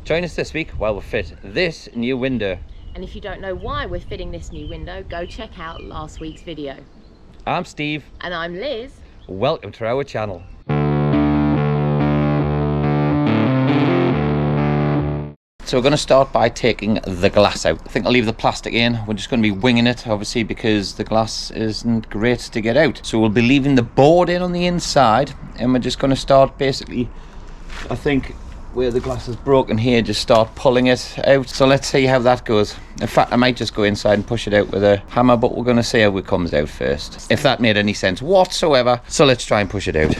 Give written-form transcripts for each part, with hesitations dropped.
Join us this week while we fit this new window. And if you don't know why we're fitting this new window, go check out last week's video. I'm Steve. And I'm Liz. Welcome to our channel. So we're going to start by taking the glass out. I think I'll leave the plastic in. We're just going to be winging it, obviously, because the glass isn't great to get out. So we'll be leaving the board in on the inside, and we're just going to start basically, I think, where the glass is broken here, just start pulling it out. So let's see how that goes. In fact, I might just go inside and push it out with a hammer, but we're going to see how it comes out first, if that made any sense whatsoever. So let's try and push it out.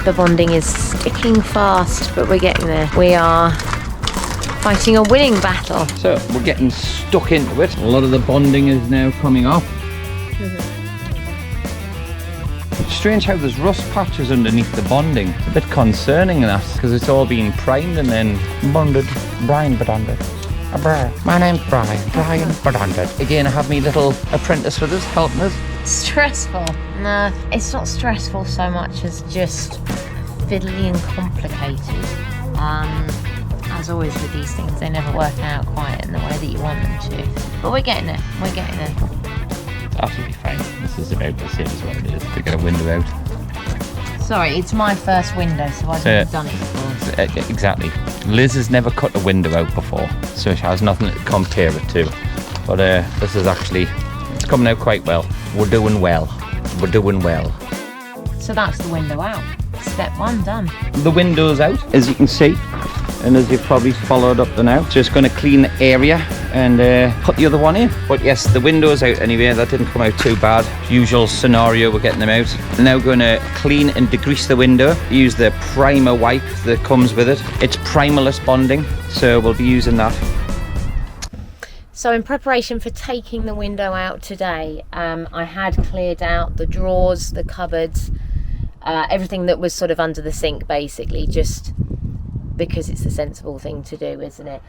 The bonding is sticking fast, but we're getting there. We are fighting a winning battle. So we're getting stuck into it. A lot of the bonding is now coming off. It's strange how there's rust patches underneath the bonding. It's a bit concerning that, because it's all being primed and then bonded. Brian bonded. My name's Brian bonded. Again, I have me little apprentice with us helping us. Stressful? No, it's not stressful so much as just fiddly and complicated. As always with these things, they never work out quite in the way that you want them to. But we're getting there. We're getting there. It's absolutely fine. This is about the same as what it is to get a window out. Sorry, it's my first window, so I've never done it before. Exactly. Liz has never cut a window out before, so she has nothing to compare it to. But this is actually, it's coming out quite well. We're doing well. We're doing well. So that's the window out. Step one done. The window's out, as you can see, and as you've probably followed up to now. Just going to clean the area and put the other one in. But yes, the window's out anyway. That didn't come out too bad. Usual scenario, we're getting them out. Now going to clean and degrease the window. Use the primer wipe that comes with it. It's primerless bonding, so we'll be using that. So in preparation for taking the window out today, I had cleared out the drawers, the cupboards, everything that was sort of under the sink, basically, just because it's the sensible thing to do, isn't it?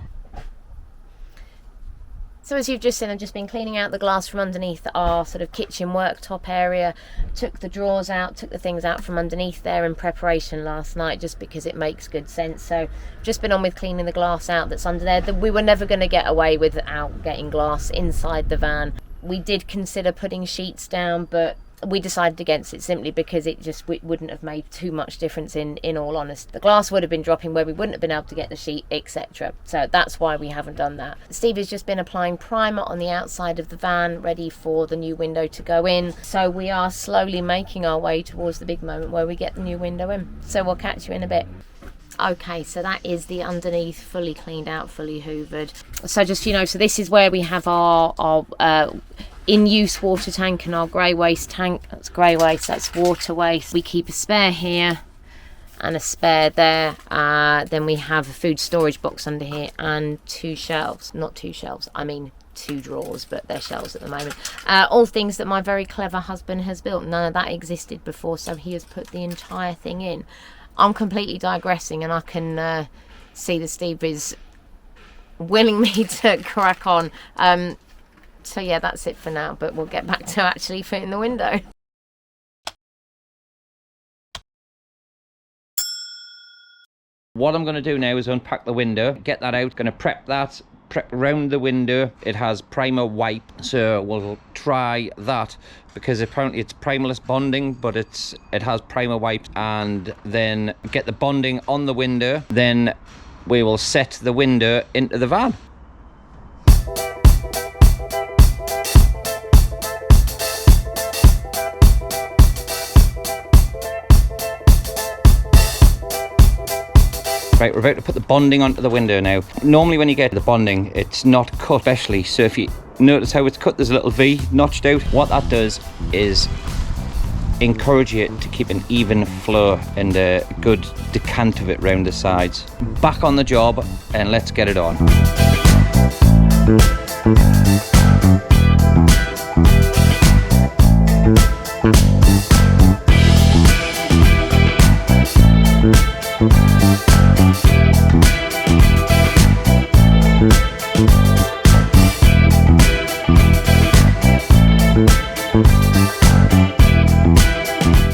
So as you've just seen, I've just been cleaning out the glass from underneath our sort of kitchen worktop area. Took the drawers out, took the things out from underneath there in preparation last night, just because it makes good sense. So just been on with cleaning the glass out that's under there. We were never going to get away without getting glass inside the van. We did consider putting sheets down, but we decided against it simply because it wouldn't have made too much difference in all honesty. The glass would have been dropping where we wouldn't have been able to get the sheet, etc. So that's why we haven't done that. Steve has just been applying primer on the outside of the van, ready for the new window to go in. So we are slowly making our way towards the big moment where we get the new window in. So we'll catch you in a bit. Okay, so that is the underneath, fully cleaned out, fully hoovered. So just, so this is where we have our in-use water tank and our grey waste tank. That's grey waste, that's water waste. We keep a spare here and a spare there. Then we have a food storage box under here and two shelves. Not two shelves, I mean two drawers, but they're shelves at the moment. All things that my very clever husband has built. None of that existed before, so he has put the entire thing in. I'm completely digressing, and I can see that Steve is willing me to crack on. So yeah, that's it for now, but we'll get back to actually fitting the window. What I'm going to do now is unpack the window, get that out, going to prep around the window. It has primer wipe, so we'll try that, because apparently it's primerless bonding, but it has primer wipe, and then get the bonding on the window. Then we will set the window into the van. Right, we're about to put the bonding onto the window now. Normally when you get the bonding, it's not cut especially, so if you notice how it's cut, there's a little V notched out. What that does is encourage you to keep an even flow and a good decant of it round the sides. Back on the job and let's get it on.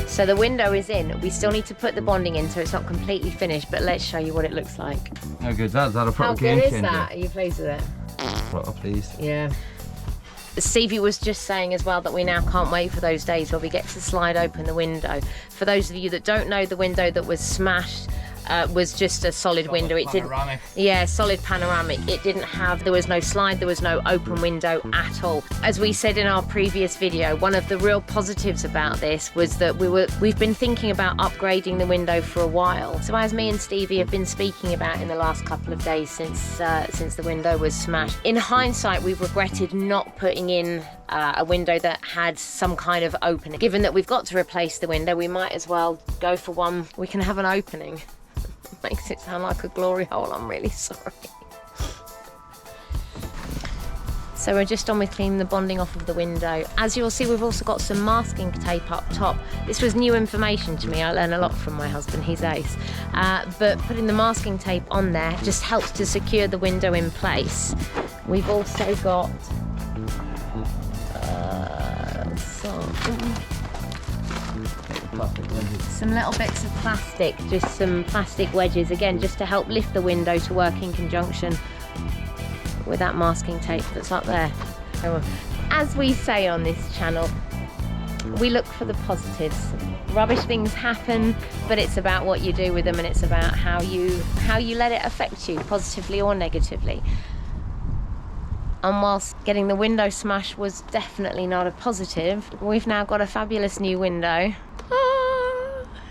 So the window is in. We still need to put the bonding in, so it's not completely finished, but let's show you what it looks like. How good is that? Is that a proper How game good changer? is that? Are you pleased with it? What, please? Yeah. Stevie was just saying as well that we now can't wait for those days where we get to slide open the window. For those of you that don't know, the window that was smashed was just a solid window. It didn't. Yeah, solid panoramic. It didn't have. There was no slide. There was no open window at all. As we said in our previous video, one of the real positives about this was that we've been thinking about upgrading the window for a while. So as me and Stevie have been speaking about in the last couple of days since the window was smashed, in hindsight we've regretted not putting in a window that had some kind of opening. Given that we've got to replace the window, we might as well go for one we can have an opening. Makes it sound like a glory hole, I'm really sorry. So we're just on with cleaning the bonding off of the window. As you'll see, we've also got some masking tape up top. This was new information to me. I learn a lot from my husband, he's ace. But putting the masking tape on there just helps to secure the window in place. We've also got some little bits of plastic, just some plastic wedges, again just to help lift the window to work in conjunction with that masking tape that's up there. So, as we say on this channel, we look for the positives. Rubbish things happen, but it's about what you do with them, and it's about how you let it affect you, positively or negatively. And whilst getting the window smashed was definitely not a positive, we've now got a fabulous new window.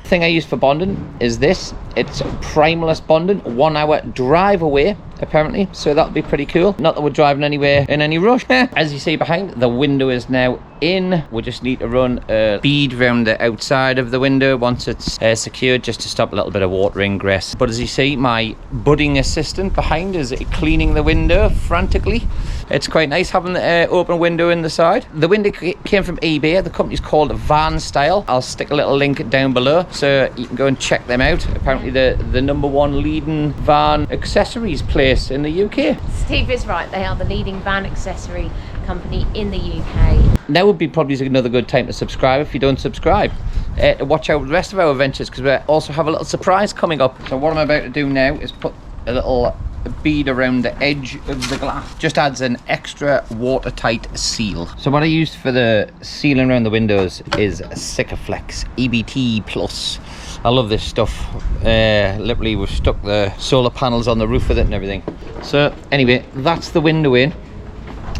The thing I use for bonding is this. It's primerless bonding, 1 hour drive away apparently, so that'll be pretty cool. Not that we're driving anywhere in any rush. As you see behind, the window is now in. We just need to run a bead around the outside of the window once it's secured, just to stop a little bit of water ingress. But as you see, my budding assistant behind is cleaning the window frantically. It's quite nice having the open window in the side. The window came from eBay. The company's called Vanlife. I'll stick a little link down below so you can go and check them out. Apparently the #1 leading van accessories place in the UK. Steve is right, they are the leading van accessory company in the UK. Now would be probably another good time to subscribe if you don't subscribe. To watch out the rest of our adventures, because we also have a little surprise coming up. So what I'm about to do now is put a little bead around the edge of the glass. Just adds an extra watertight seal. So what I used for the sealing around the windows is Sikaflex EBT Plus. I love this stuff. Literally we've stuck the solar panels on the roof with it and everything. So anyway, that's the window in.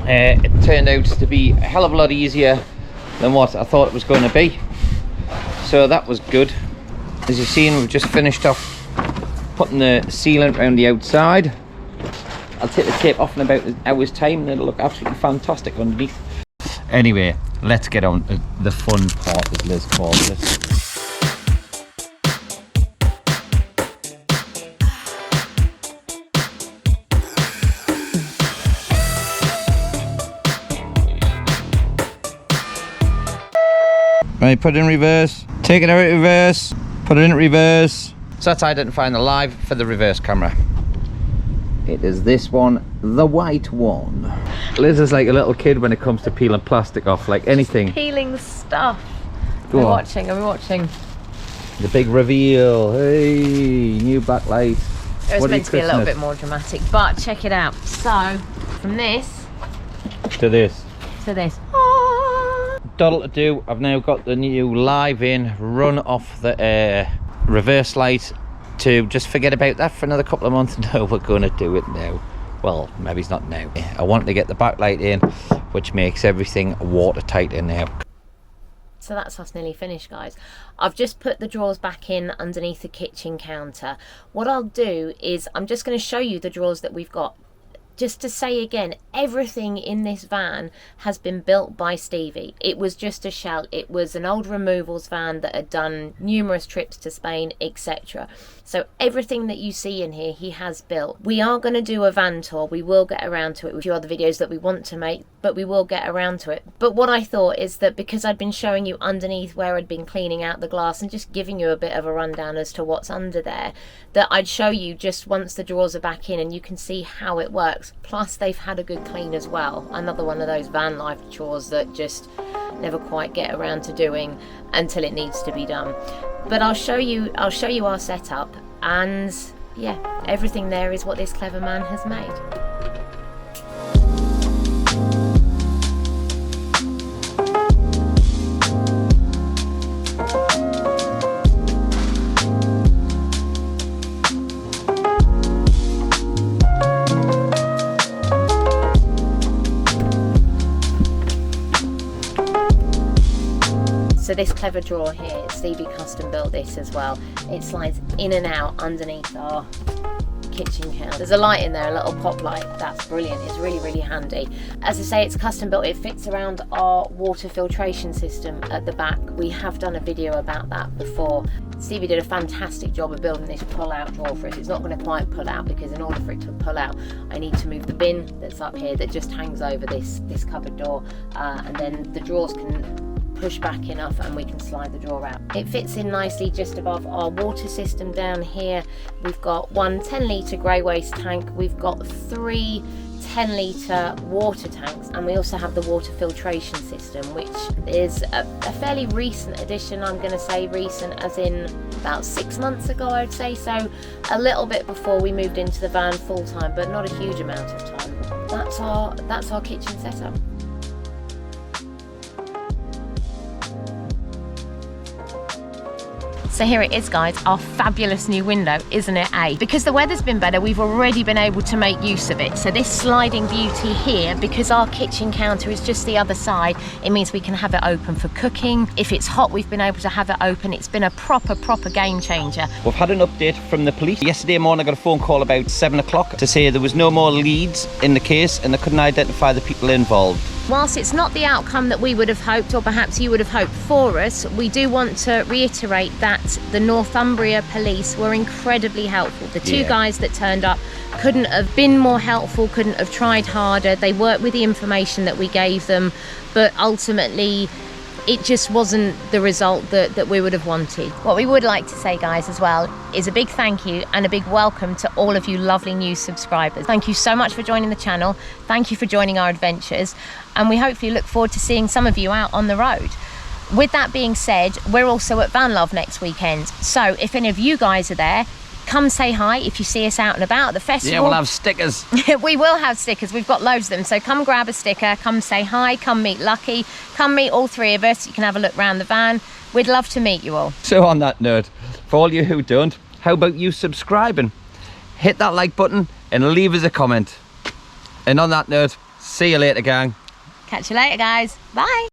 It turned out to be a hell of a lot easier than what I thought it was going to be. So that was good. As you've seen, we've just finished off putting the sealant around the outside. I'll take the tape off in about an hour's time and it'll look absolutely fantastic underneath. Anyway, let's get on to the fun part, as Liz calls it. Right, put it in reverse, take it out of reverse, put it in reverse. So that's identifying the live for the reverse camera. It is this one, the white one. Liz is like a little kid when it comes to peeling plastic off, like anything. Peeling stuff. Go on. Are we watching? The big reveal, hey, new backlight. It was meant to be a little bit more dramatic, but check it out. So, from this to this. To this. Doddle to do, I've now got the new live in, run off the reverse light to just forget about that for another couple of months. No, we're going to do it now. Well, maybe it's not now. I want to get the backlight in, which makes everything watertight in now. So that's us nearly finished, guys. I've just put the drawers back in underneath the kitchen counter. What I'll do is I'm just going to show you the drawers that we've got. Just to say again, everything in this van has been built by Stevie. It was just a shell. It was an old removals van that had done numerous trips to Spain, etc. So everything that you see in here, he has built. We are going to do a van tour. We will get around to it with a few other videos that we want to make, but we will get around to it. But what I thought is that because I'd been showing you underneath where I'd been cleaning out the glass and just giving you a bit of a rundown as to what's under there, that I'd show you just once the drawers are back in and you can see how it works. Plus they've had a good clean as well. Another one of those van life chores that just never quite get around to doing until it needs to be done. But I'll show you our setup, and yeah, everything there is what this clever man has made. So this clever drawer here, Stevie custom built this as well. It slides in and out underneath our kitchen counter. There's a light in there, a little pop light. That's brilliant. It's really, really handy. As I say, it's custom built. It fits around our water filtration system at the back. We have done a video about that before. Stevie did a fantastic job of building this pull-out drawer for us. It's not going to quite pull out because in order for it to pull out, I need to move the bin that's up here that just hangs over this cupboard door, and then the drawers can push back enough and we can slide the drawer out. It fits in nicely just above our water system down here. We've got one 10-litre grey waste tank. We've got 3 10-litre water tanks, and we also have the water filtration system, which is a fairly recent addition. I'm going to say recent as in about 6 months ago, I'd say. So a little bit before we moved into the van full time, but not a huge amount of time. That's our kitchen setup. So here it is, guys, our fabulous new window, isn't it, eh? Because the weather's been better, we've already been able to make use of it. So this sliding beauty here, because our kitchen counter is just the other side, it means we can have it open for cooking. If it's hot, we've been able to have it open. It's been a proper game changer. We've had an update from the police. Yesterday morning I got a phone call about 7 o'clock to say there was no more leads in the case and they couldn't identify the people involved. Whilst it's not the outcome that we would have hoped, or perhaps you would have hoped for us, we do want to reiterate that the Northumbria police were incredibly helpful. The two guys that turned up couldn't have been more helpful, couldn't have tried harder. They worked with the information that we gave them, but ultimately it just wasn't the result that we would have wanted. What we would like to say, guys, as well, is a big thank you and a big welcome to all of you lovely new subscribers. Thank you so much for joining the channel. Thank you for joining our adventures, and we hopefully look forward to seeing some of you out on the road. With that being said, we're also at Vanlife next weekend, so if any of you guys are there, come say hi if you see us out and about at the festival. Yeah, we'll have stickers. We will have stickers. We've got loads of them. So come grab a sticker, come say hi, come meet Lucky, come meet all 3 of us. You can have a look around the van. We'd love to meet you all. So on that note, for all you who don't, how about you subscribing? Hit that like button and leave us a comment. And on that note, see you later, gang. Catch you later, guys. Bye.